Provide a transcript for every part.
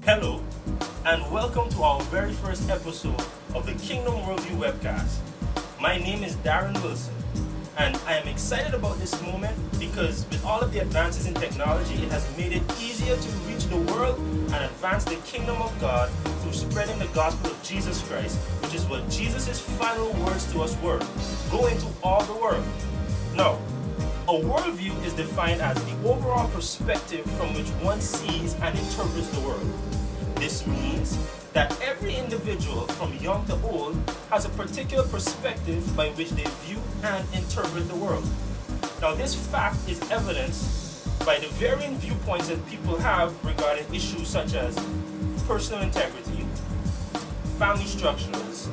Hello, and welcome to our very first episode of the Kingdom Worldview webcast. My name is Darren Wilson, and I am excited about this moment because with all of the advances in technology, it has made it easier to reach the world and advance the kingdom of God through spreading the gospel of Jesus Christ, which is what Jesus' final words to us were: go into all the world. Now, a worldview is defined as the overall perspective from which one sees and interprets the world. This means that every individual, from young to old, has a particular perspective by which they view and interpret the world. Now, this fact is evidenced by the varying viewpoints that people have regarding issues such as personal integrity, family structures,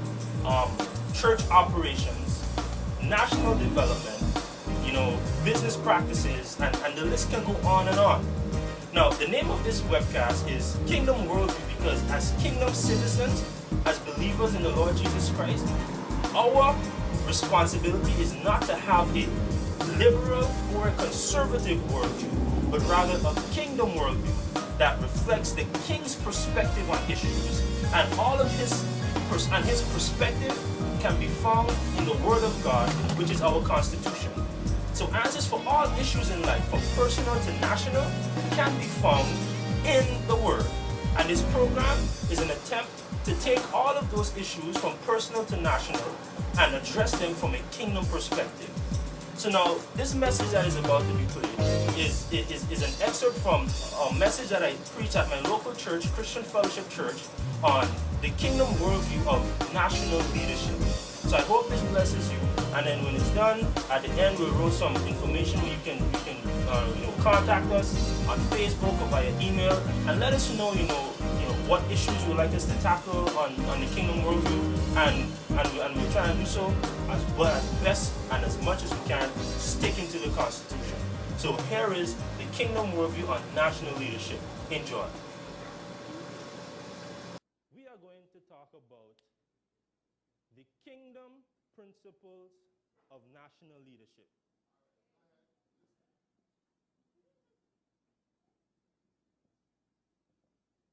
church operations, national development, business practices, and the list can go on and on. Now, the name of this webcast is Kingdom Worldview because as kingdom citizens, as believers in the Lord Jesus Christ, our responsibility is not to have a liberal or a conservative worldview, but rather a kingdom worldview that reflects the king's perspective on issues, and all of his perspective can be found in the Word of God, which is our Constitution. So answers for all issues in life, from personal to national, can be found in the Word. And this program is an attempt to take all of those issues from personal to national and address them from a kingdom perspective. So now, this message that is about to be played is an excerpt from a message that I preached at my local church, Christian Fellowship Church, on the kingdom worldview of national leadership. So I hope this blesses you. And then when it's done, at the end we'll roll some information where you can contact us on Facebook or via email and let us know what issues you would like us to tackle on the Kingdom Worldview, and we'll try and do so as well, as best and as much as we can, sticking to the Constitution. So here is the Kingdom Worldview on national leadership. Enjoy. We are going to talk about the kingdom principles of national leadership.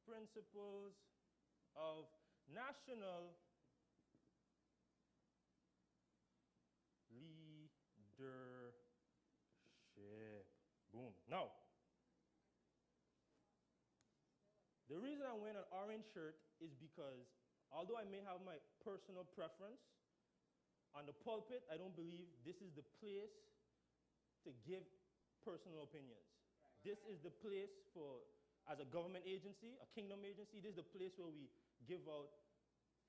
Principles of national leadership. Boom. Now, the reason I'm wearing an orange shirt is because although I may have my personal preference, on the pulpit, I don't believe this is the place to give personal opinions. This is the place for, as a government agency, a kingdom agency, this is the place where we give out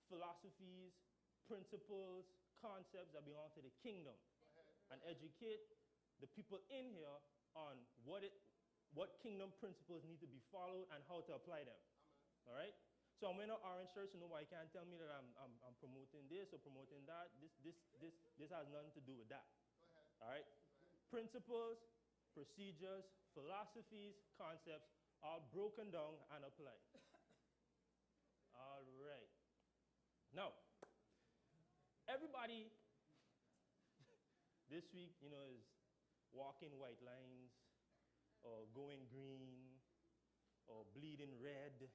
philosophies, principles, concepts that belong to the kingdom, and educate the people in here on what kingdom principles need to be followed and how to apply them. All right? So I'm wearing an orange shirt, so nobody can tell me that I'm promoting this or promoting that. This has nothing to do with that. All right? Principles, procedures, philosophies, concepts, all broken down and applied. All right. Now, everybody this week, is walking white lines, or going green, or bleeding red,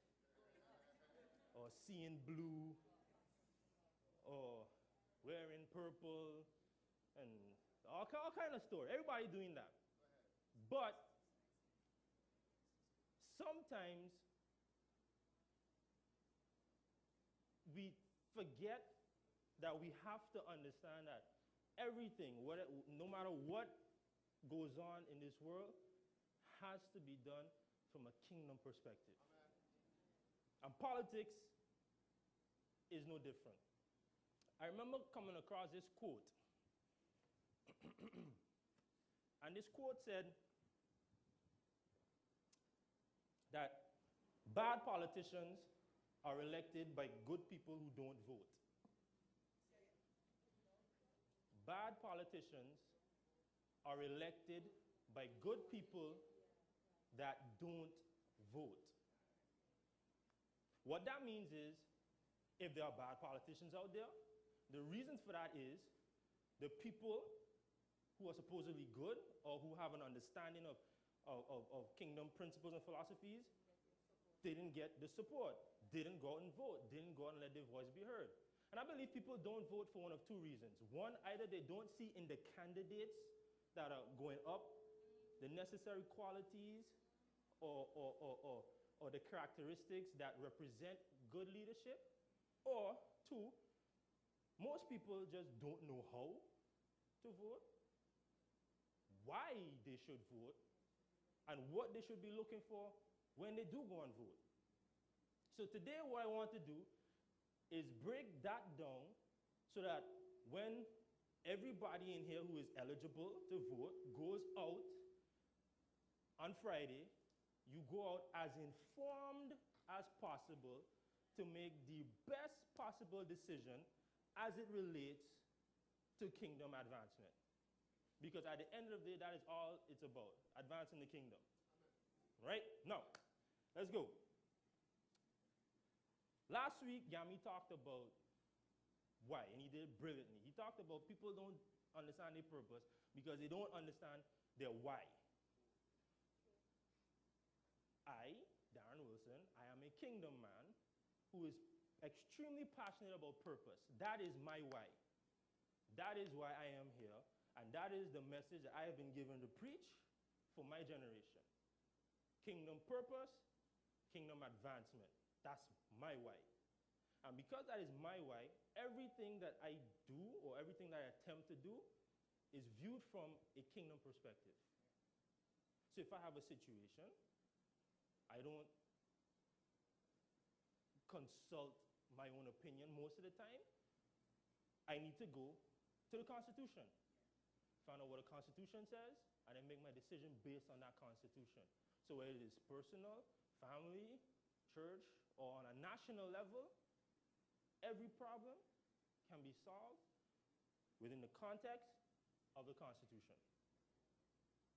or seeing blue, or wearing purple, and all kind of story. Everybody doing that. But sometimes we forget that we have to understand that everything, no matter what goes on in this world, has to be done from a kingdom perspective. And politics is no different. I remember coming across this quote. And this quote said that bad politicians are elected by good people who don't vote. bad politicians are elected by good people that don't vote. What that means is, if there are bad politicians out there, the reason for that is the people who are supposedly good or who have an understanding of kingdom principles and philosophies didn't get the support, didn't go out and vote, didn't go out and let their voice be heard. And I believe people don't vote for one of two reasons. One, either they don't see in the candidates that are going up the necessary qualities or the characteristics that represent good leadership, or two, most people just don't know how to vote, why they should vote, and what they should be looking for when they do go and vote. So today what I want to do is break that down so that when everybody in here who is eligible to vote goes out on Friday, you go out as informed as possible to make the best possible decision as it relates to kingdom advancement. Because at the end of the day, that is all it's about, advancing the kingdom. Right? Now, let's go. Last week, Yami talked about why, and he did it brilliantly. He talked about people don't understand their purpose because they don't understand their why. I, Darren Wilson, I am a kingdom man who is extremely passionate about purpose. That is my why. That is why I am here, and that is the message that I have been given to preach for my generation. Kingdom purpose, kingdom advancement. That's my why. And because that is my why, everything that I do or everything that I attempt to do is viewed from a kingdom perspective. So if I have a situation, I don't consult my own opinion most of the time. I need to go to the Constitution, find out what the Constitution says, and then make my decision based on that Constitution. So whether it is personal, family, church, or on a national level, every problem can be solved within the context of the Constitution.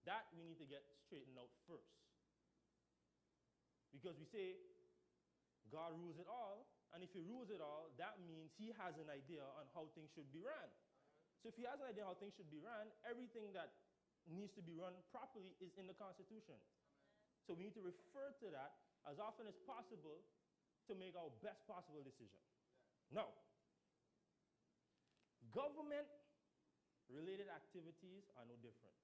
That we need to get straightened out first. Because we say God rules it all, and if he rules it all, that means he has an idea on how things should be run. So if he has an idea how things should be run, everything that needs to be run properly is in the Constitution. So we need to refer to that as often as possible to make our best possible decision. Now, government-related activities are no different.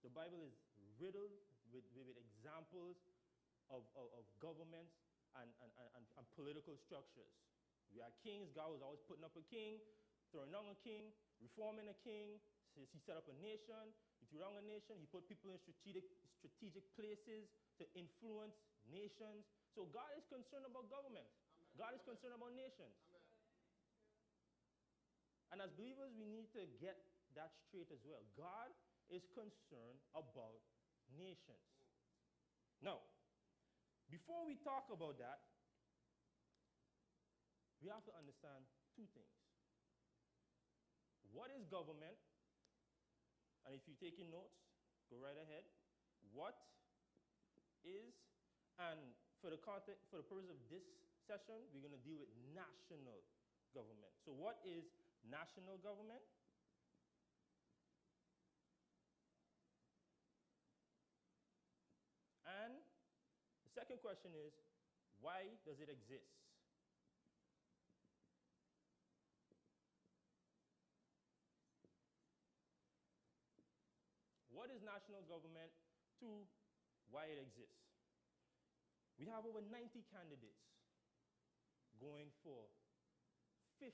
The Bible is riddled with examples of governments and political structures. We are kings. God was always putting up a king, throwing down a king, reforming a king. He set up a nation. He threw down a nation. He put people in strategic places to influence nations. So God is concerned about government. Amen. God is concerned about nations. Amen. And as believers, we need to get that straight as well. God is concerned about nations. Now, before we talk about that, we have to understand two things. What is government? And if you're taking notes, go right ahead. What is, and for the purpose of this session, we're going to deal with national government. So what is national government? And the second question is, why does it exist? What is national government? Two, why it exists. We have over 90 candidates going for 15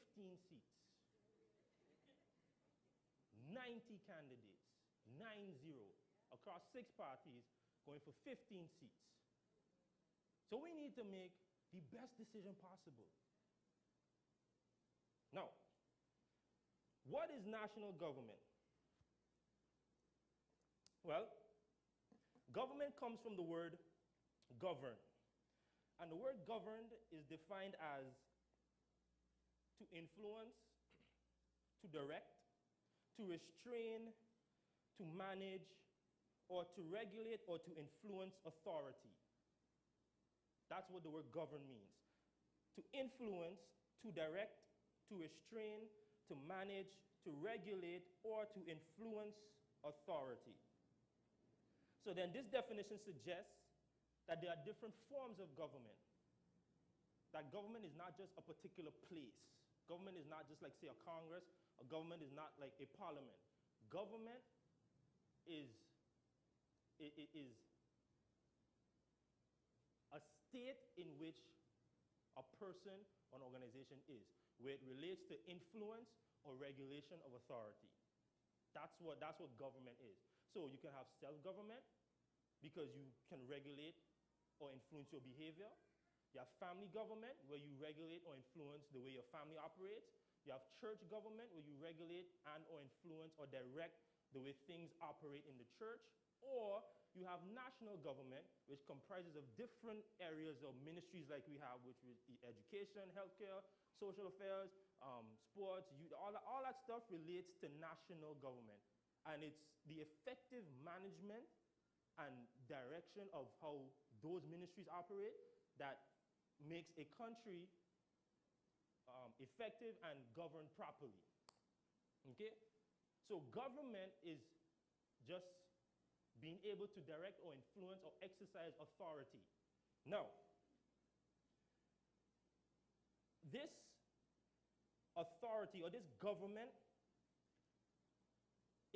seats. 90 candidates, 9-0, across 6 parties, going for 15 seats. So we need to make the best decision possible. Now, what is national government? Well, government comes from the word govern. And the word governed is defined as to influence, to direct, to restrain, to manage, or to regulate or to influence authority. That's what the word govern means. To influence, to direct, to restrain, to manage, to regulate, or to influence authority. So then this definition suggests that there are different forms of government. That government is not just a particular place. Government is not just like, say, a Congress. A government is not like a parliament. Government is a state in which a person or an organization is, where it relates to influence or regulation of authority. That's what government is. So you can have self-government because you can regulate or influence your behavior. You have family government where you regulate or influence the way your family operates. You have church government where you regulate and or influence or direct the way things operate in the church. Or you have national government, which comprises of different areas of ministries like we have, which is education, healthcare, social affairs, sports, youth, all that stuff relates to national government. And it's the effective management and direction of how those ministries operate that makes a country effective and governed properly. Okay? So government is just being able to direct or influence or exercise authority. Now, this authority or this government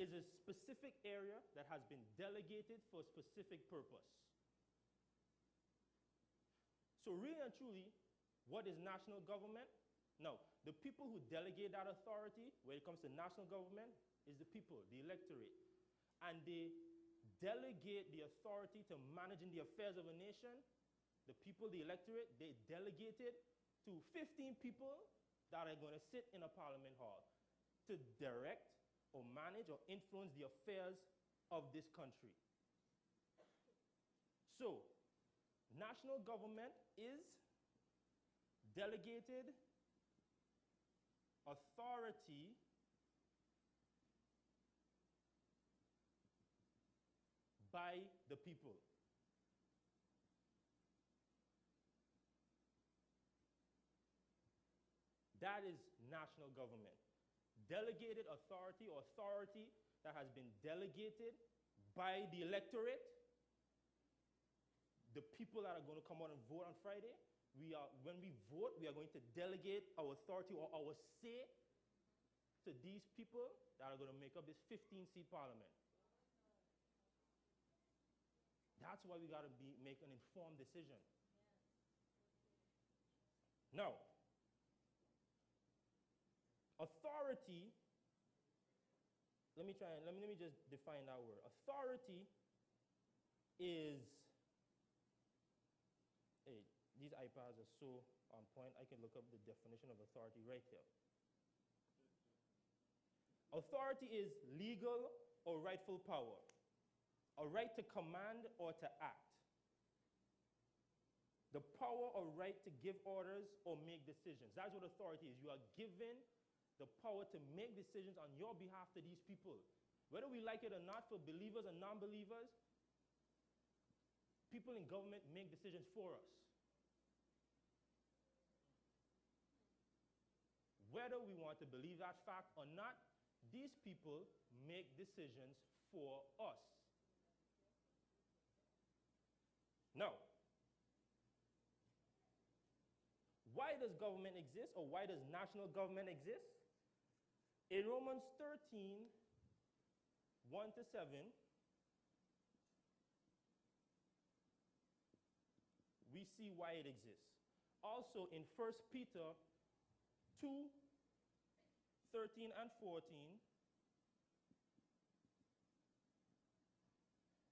is a specific area that has been delegated for a specific purpose. So really and truly, what is national government? Now, the people who delegate that authority when it comes to national government is the people, the electorate. And they delegate the authority to managing the affairs of a nation. The people, the electorate, they delegate it to 15 people that are going to sit in a parliament hall to direct or manage or influence the affairs of this country. So, national government is delegated authority by the people. That is national government. Delegated authority or authority that has been delegated by the electorate, the people that are going to come out and vote on Friday. When we vote, we are going to delegate our authority or our say to these people that are going to make up this 15-seat parliament. That's why we got to make an informed decision. Now, authority, let me just define that word. Authority is, hey, these iPads are so on point, I can look up the definition of authority right here. Authority is legal or rightful power, a right to command or to act. The power or right to give orders or make decisions. That's what authority is. You are given the power to make decisions on your behalf to these people. Whether we like it or not, for believers and non-believers, people in government make decisions for us. Whether we want to believe that fact or not, these people make decisions for us. Now, why does government exist, or why does national government exist? In Romans 13, 1-7, we see why it exists. Also in 1 Peter 2, 13 and 14,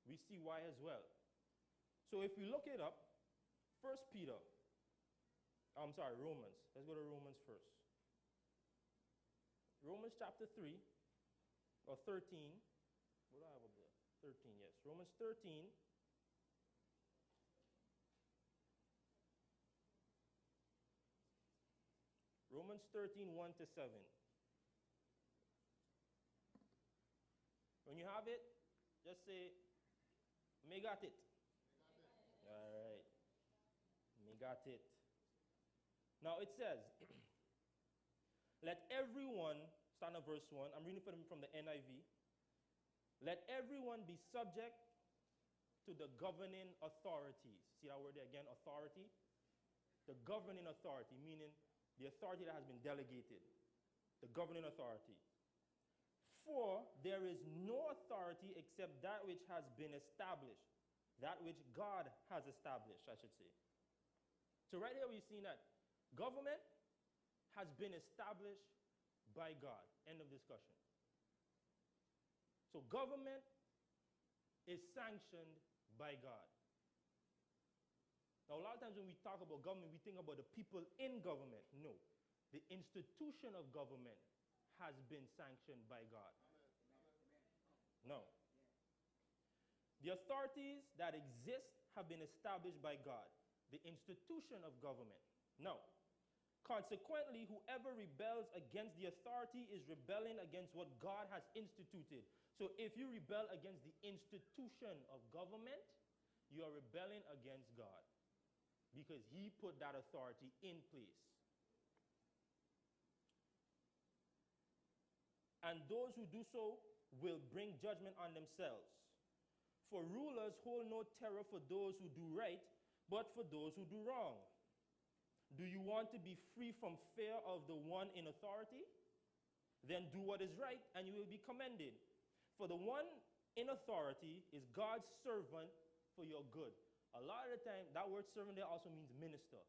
we see why as well. So if we look it up, Romans. Let's go to Romans first. Romans chapter 3, or 13. What do I have up there? 13, yes. Romans 13. Romans 13, 1-7. When you have it, just say, me got it. All right. Me got it. Now it says, let everyone, starting at verse 1, I'm reading from the NIV. Let everyone be subject to the governing authorities. See that word there again, authority? The governing authority, meaning the authority that has been delegated. The governing authority. For there is no authority except that which has been established. That which God has established, I should say. So right here we've seen that government has been established by God. End of discussion. So government is sanctioned by God. Now a lot of times when we talk about government, we think about the people in government. No. The institution of government has been sanctioned by God. No. The authorities that exist have been established by God. The institution of government. No. Consequently, whoever rebels against the authority is rebelling against what God has instituted. So if you rebel against the institution of government, you are rebelling against God because he put that authority in place. And those who do so will bring judgment on themselves. For rulers hold no terror for those who do right, but for those who do wrong. Do you want to be free from fear of the one in authority? Then do what is right, and you will be commended. For the one in authority is God's servant for your good. A lot of the time, that word servant there also means minister.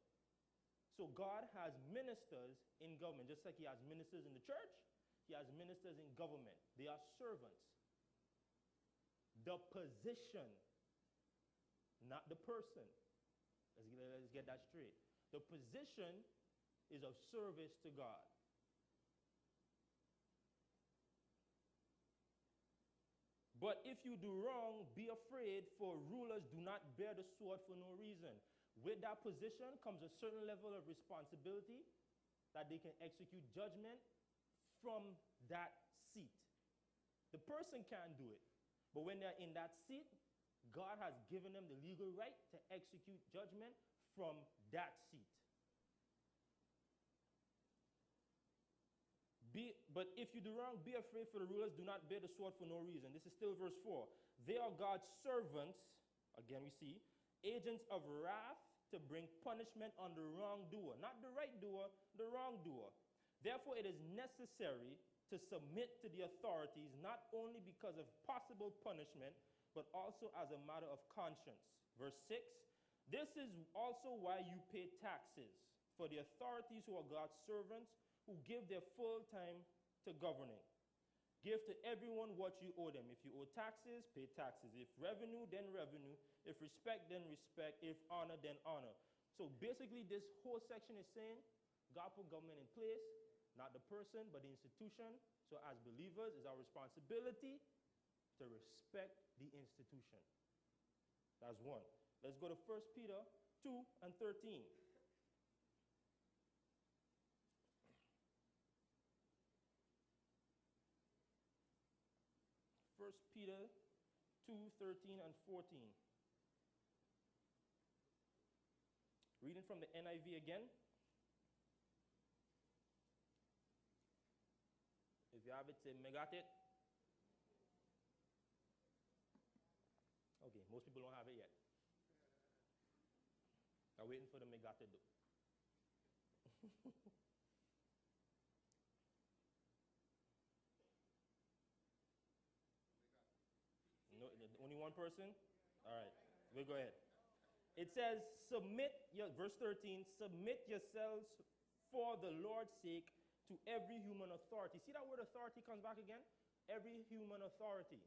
So God has ministers in government, just like he has ministers in the church, he has ministers in government. They are servants. The position, not the person. Let's get that straight. The position is of service to God. But if you do wrong, be afraid, for rulers do not bear the sword for no reason. With that position comes a certain level of responsibility that they can execute judgment from that seat. The person can't do it. But when they're in that seat, God has given them the legal right to execute judgment from that seat. But if you do wrong, be afraid, for the rulers do not bear the sword for no reason. This is still verse 4. They are God's servants, again we see, agents of wrath to bring punishment on the wrongdoer. Not the right doer, the wrongdoer. Therefore, it is necessary to submit to the authorities, not only because of possible punishment, but also as a matter of conscience. Verse 6, this is also why you pay taxes, for the authorities who are God's servants, who give their full time to governing. Give to everyone what you owe them. If you owe taxes, pay taxes. If revenue, then revenue. If respect, then respect. If honor, then honor. So basically, this whole section is saying God put government in place, not the person, but the institution. So as believers, it's our responsibility to respect the institution. That's one. Let's go to 1 Peter 2 and 13. First Peter 2, 13 and 14. Reading from the NIV again. If you have it, say, me got it. Okay, most people don't have it yet. I'm waiting for the me got it though. No, only one person? All right, we'll go ahead. It says, verse 13, submit yourselves for the Lord's sake to every human authority. See that word authority comes back again? Every human authority.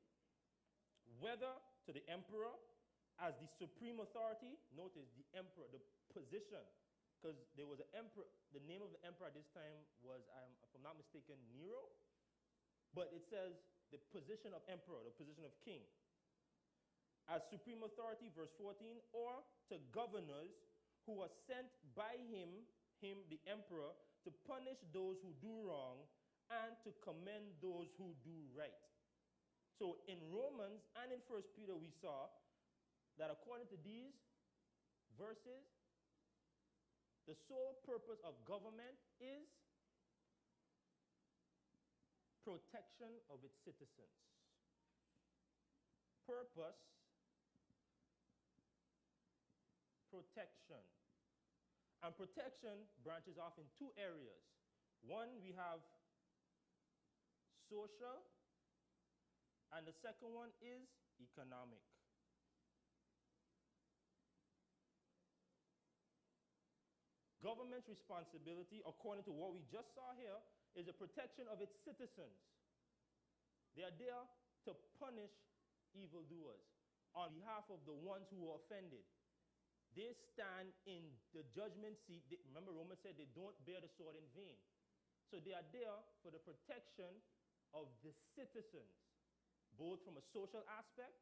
Whether to the emperor as the supreme authority, notice the emperor, the position, because there was an emperor, the name of the emperor at this time was, if I'm not mistaken, Nero, but it says the position of emperor, the position of king. As supreme authority, verse 14, or to governors who are sent by him, the emperor, to punish those who do wrong and to commend those who do right. So in Romans and in 1 Peter, we saw that according to these verses, the sole purpose of government is protection of its citizens. Purpose, protection. And protection branches off in two areas. One, we have social, and the second one is economic. Government's responsibility, according to what we just saw here, is the protection of its citizens. They are there to punish evildoers on behalf of the ones who were offended. They stand in the judgment seat. Remember, Romans said they don't bear the sword in vain. So they are there for the protection of the citizens, both from a social aspect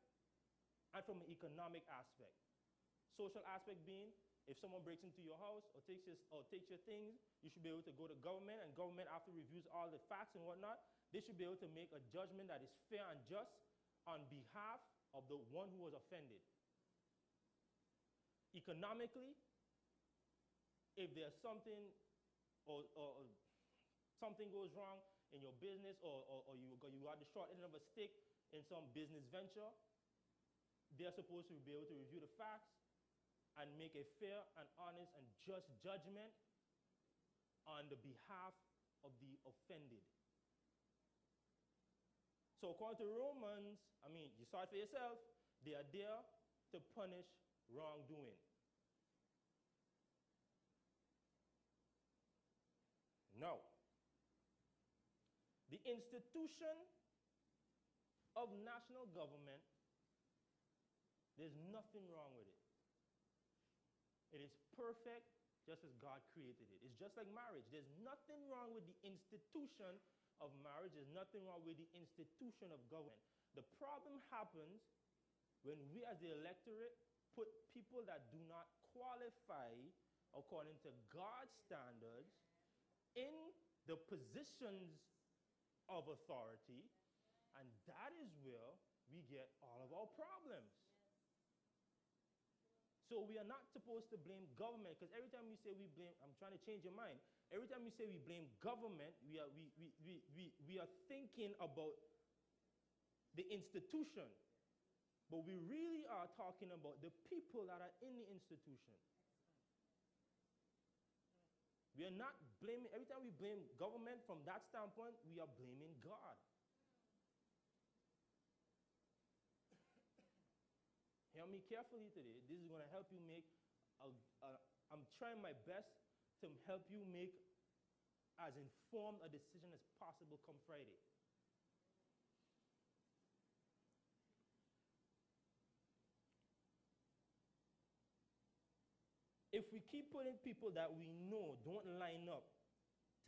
and from an economic aspect. Social aspect being, if someone breaks into your house or takes your things, you should be able to go to government, and government, after reviews all the facts and whatnot, they should be able to make a judgment that is fair and just on behalf of the one who was offended. Economically, if there's something or something goes wrong in your business, or you got the short end of a stick in some business venture, they're supposed to be able to review the facts and make a fair and honest and just judgment on the behalf of the offended. So according to Romans, you saw it for yourself, they are there to punish wrongdoing. Now, the institution of national government, there's nothing wrong with it. It is perfect just as God created it. It's just like marriage. There's nothing wrong with the institution of marriage. There's nothing wrong with the institution of government. The problem happens when we as the electorate put people that do not qualify according to God's standards in the positions of authority, and that is where we get all of our problems. So we are not supposed to blame government, because every time we say we blame, I'm trying to change your mind. Every time we say we blame government, we are thinking about the institution. But we really are talking about the people that are in the institution. We are not blaming, every time we blame government from that standpoint, we are blaming God. Hear me carefully today. This is going to help you make, I'm trying my best to help you make as informed a decision as possible come Friday. If we keep putting people that we know don't line up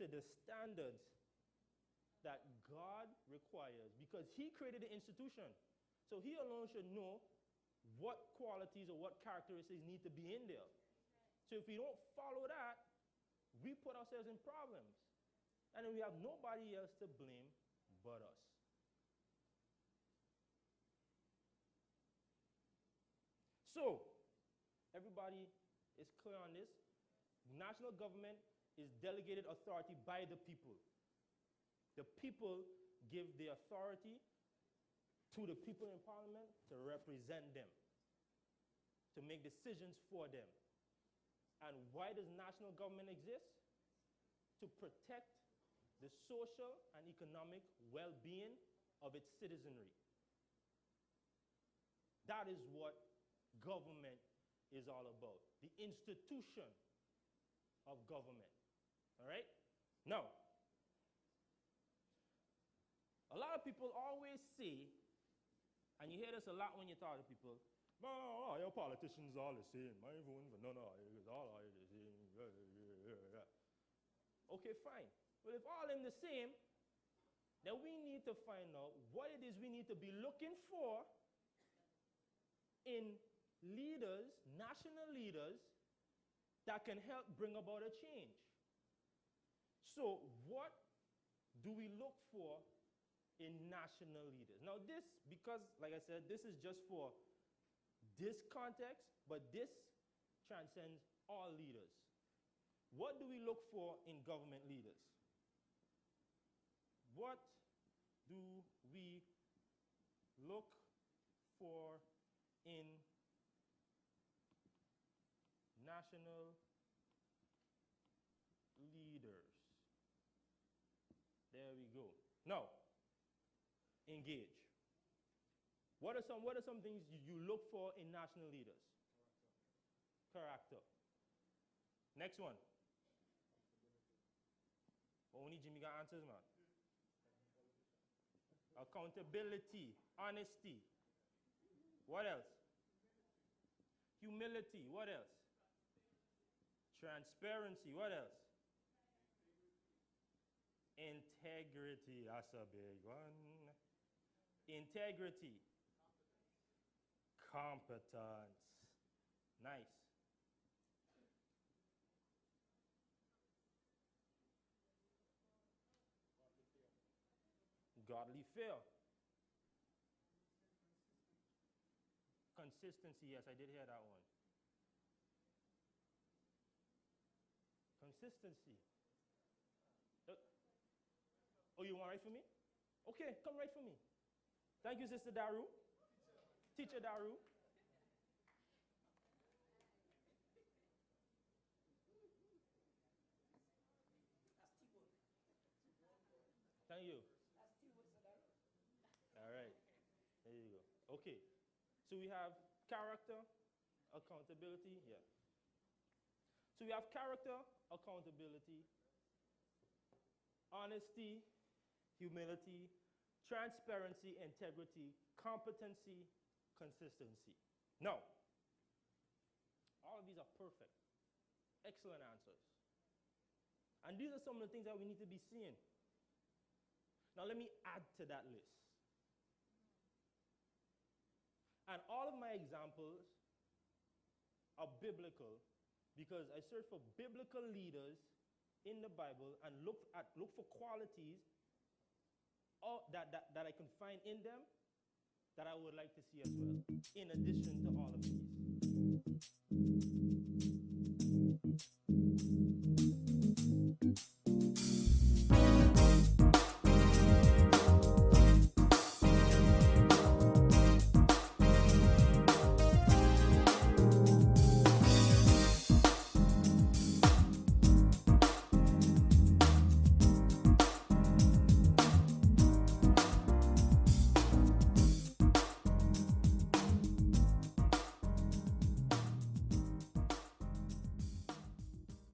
to the standards that God requires, because He created the institution, so He alone should know what qualities or what characteristics need to be in there. So if we don't follow that, we put ourselves in problems. And then we have nobody else to blame but us. So, everybody is clear on this. National government is delegated authority by the people. The people give the authority to the people in parliament to represent them, to make decisions for them. And why does national government exist? To protect the social and economic well-being of its citizenry. That is what government is all about. The institution of government. All right? Now, a lot of people always say, and you hear this a lot when you talk to people, "Oh, your politicians are all the same. My voting for none of you, all are the same." Okay, fine. Well, if all of them the same, then we need to find out what it is we need to be looking for in leaders, national leaders, that can help bring about a change. So what do we look for in national leaders. Now this, because like I said, this is just for this context, but this transcends all leaders. What do we look for in government leaders? What do we look for in national leaders? There we go. Now, engage. What are some things you look for in national leaders? Character. Next one. Only Jimmy got answers, man. Accountability, honesty. What else? Humility. What else? Transparency. What else? Integrity. That's a big one. Integrity. Competence. Nice. Godly fear. Consistency, yes, I did hear that one. Consistency. Oh, you want to write for me? Okay, come write for me. Thank you, Sister Daru. Teacher Daru. Thank you. All right. There you go. Okay. So we have character, accountability. Yeah. So we have character, accountability, honesty, humility, transparency, integrity, competency, consistency. Now, all of these are perfect. Excellent answers. And these are some of the things that we need to be seeing. Now let me add to that list. And all of my examples are biblical because I searched for biblical leaders in the Bible and look for qualities that I can find in them that I would like to see as well, in addition to all of these.